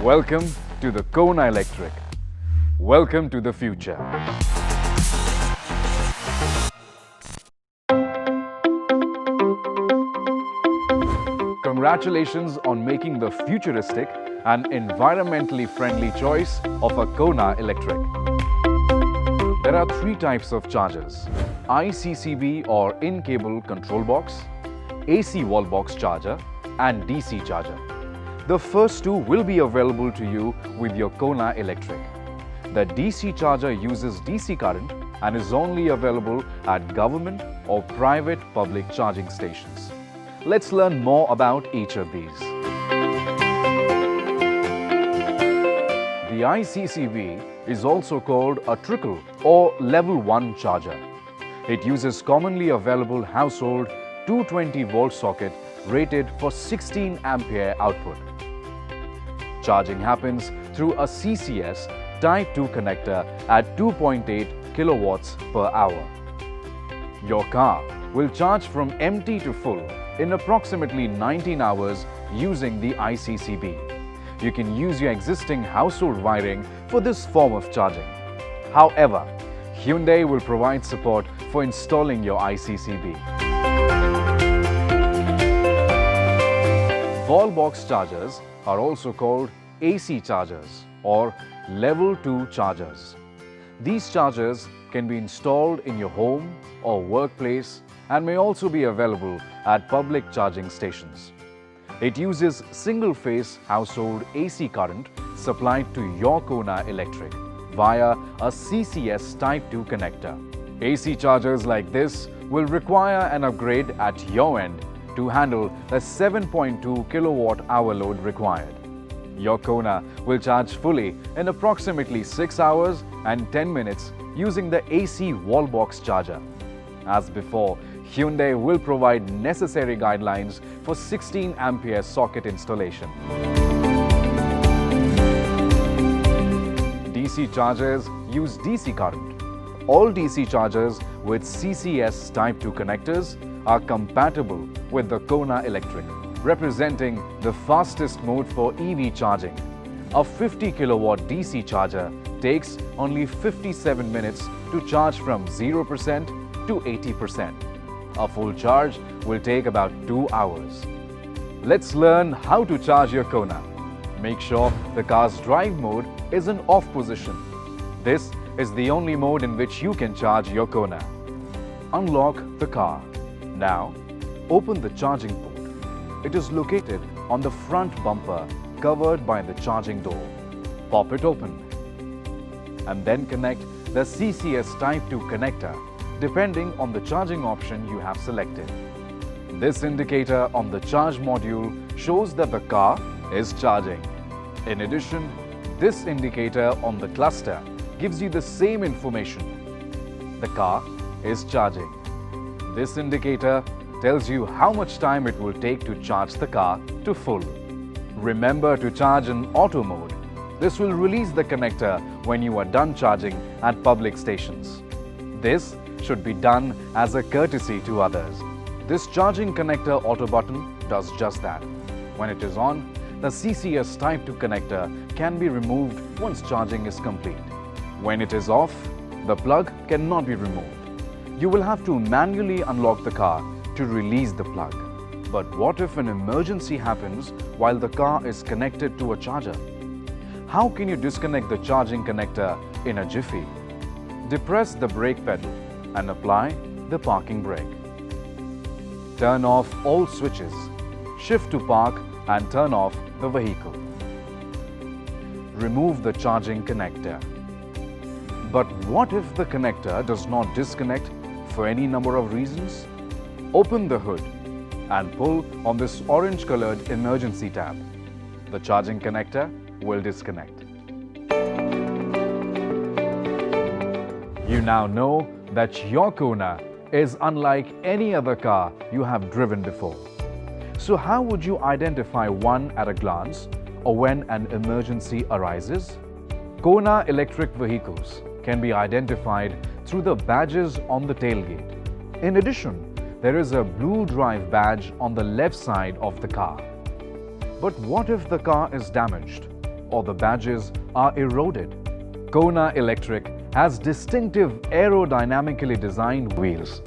Welcome to the Kona Electric. Welcome to the future. Congratulations on making the futuristic and environmentally friendly choice of a Kona Electric. There are three types of chargers: ICCB or in-cable control box, AC wall box charger, and DC charger. The first two will be available to you with your Kona Electric. The DC charger uses DC current and is only available at government or private public charging stations. Let's learn more about each of these. The ICCB is also called a trickle or level 1 charger. It uses commonly available household 220 volt socket rated for 16 ampere output. Charging happens through a CCS Type 2 connector at 2.8 kilowatts per hour. Your car will charge from empty to full in approximately 19 hours using the ICCB. You can use your existing household wiring for this form of charging. However, Hyundai will provide support for installing your ICCB. Wall box chargers are also called AC chargers or level 2 chargers. These chargers can be installed in your home or workplace and may also be available at public charging stations. It uses single-phase household AC current supplied to your Kona Electric via a CCS Type 2 connector. AC chargers like this will require an upgrade at your end to handle the 7.2 kilowatt-hour load required. Your Kona will charge fully in approximately 6 hours and 10 minutes using the AC wall box charger. As before, Hyundai will provide necessary guidelines for 16 ampere socket installation. DC chargers use DC current. All DC chargers with CCS Type 2 connectors are compatible with the Kona Electric, representing the fastest mode for EV charging. A 50 kilowatt DC charger takes only 57 minutes to charge from 0% to 80%. A full charge will take about 2 hours. Let's learn how to charge your Kona. Make sure the car's drive mode is in off position. This is the only mode in which you can charge your Kona. Unlock the car. Now, open the charging port. It is located on the front bumper covered by the charging door. Pop it open and then connect the CCS Type 2 connector depending on the charging option you have selected. This indicator on the charge module shows that the car is charging. In addition, this indicator on the cluster gives you the same information. The car is charging. This indicator tells you how much time it will take to charge the car to full. Remember to charge in auto mode. This will release the connector when you are done charging at public stations. This should be done as a courtesy to others. This charging connector auto button does just that. When it is on, the CCS Type 2 connector can be removed once charging is complete. When it is off, the plug cannot be removed. You will have to manually unlock the car to release the plug. But what if an emergency happens while the car is connected to a charger? How can you disconnect the charging connector in a jiffy? Depress the brake pedal and apply the parking brake. Turn off all switches. Shift to park and turn off the vehicle. Remove the charging connector. But what if the connector does not disconnect for any number of reasons? Open the hood and pull on this orange-colored emergency tab. The charging connector will disconnect. You now know that your Kona is unlike any other car you have driven before. So how would you identify one at a glance or when an emergency arises? Kona electric vehicles can be identified through the badges on the tailgate. In addition, there is a blue drive badge on the left side of the car. But what if the car is damaged? or the badges are eroded. Kona Electric has distinctive aerodynamically designed wheels,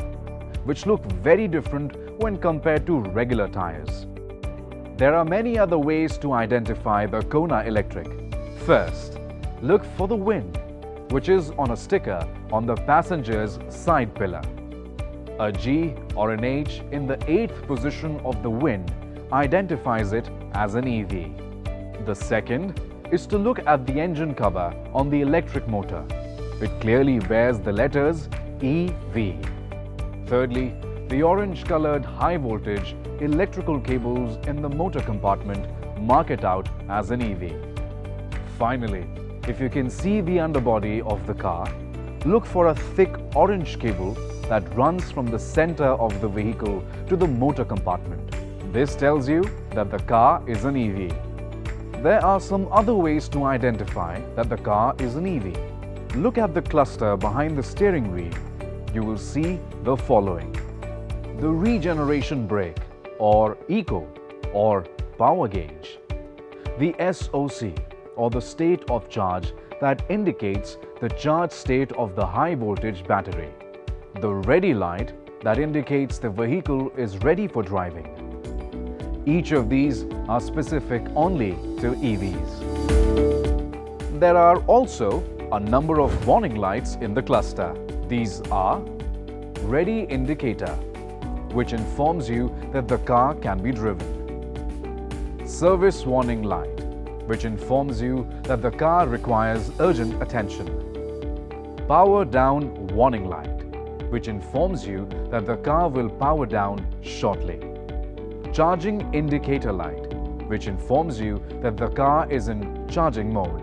which look very different when compared to regular tires. There are many other ways to identify the Kona Electric. First, look for the VIN, which is on a sticker on the passenger's side pillar. A G or an H in the 8th position of the VIN identifies it as an EV. The second is to look at the engine cover on the electric motor. It clearly bears the letters EV. Thirdly, the orange-colored high-voltage electrical cables in the motor compartment mark it out as an EV. Finally, if you can see the underbody of the car, look for a thick orange cable that runs from the center of the vehicle to the motor compartment. This tells you that the car is an EV. There are some other ways to identify that the car is an EV. Look at the cluster behind the steering wheel. You will see the following: the regeneration brake or eco or power gauge, the SOC or the state of charge that indicates the charge state of the high voltage battery, the ready light that indicates the vehicle is ready for driving. Each of these are specific only to EVs. There are also a number of warning lights in the cluster. These are ready indicator, which informs you that the car can be driven. Service warning light, which informs you that the car requires urgent attention. Power down warning light, which informs you that the car will power down shortly. Charging indicator light, which informs you that the car is in charging mode.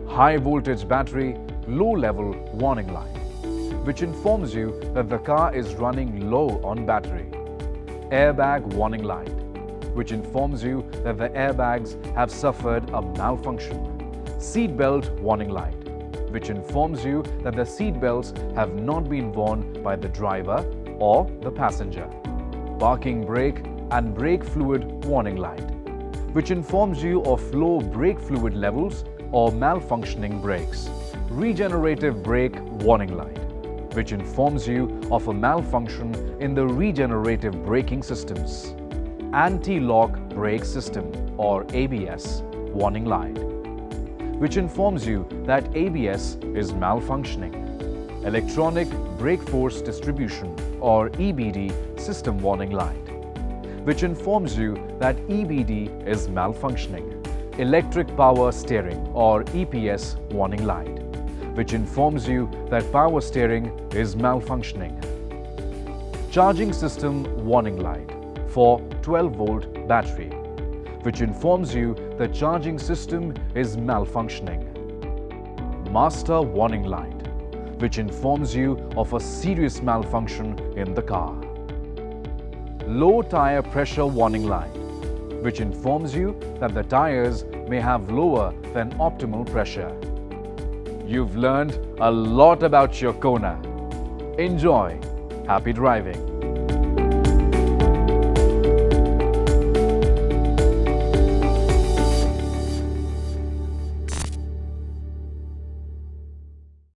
High voltage battery low level warning light, which informs you that the car is running low on battery. Airbag warning light, which informs you that the airbags have suffered a malfunction. Seatbelt warning light, which informs you that the seat belts have not been worn by the driver or the passenger. Parking brake and brake fluid warning light, which informs you of low brake fluid levels or malfunctioning brakes. Regenerative brake warning light, which informs you of a malfunction in the regenerative braking systems. Anti-lock brake system or ABS warning light, which informs you that ABS is malfunctioning. Electronic brake force distribution or EBD system warning light, which informs you that EBD is malfunctioning. Electric power steering or EPS warning light, which informs you that power steering is malfunctioning. Charging system warning light for 12-volt battery, which informs you the charging system is malfunctioning. Master warning light, which informs you of a serious malfunction in the car. Low tire pressure warning light, which informs you that the tires may have lower than optimal pressure. You've learned a lot about your Kona. Enjoy. Happy driving.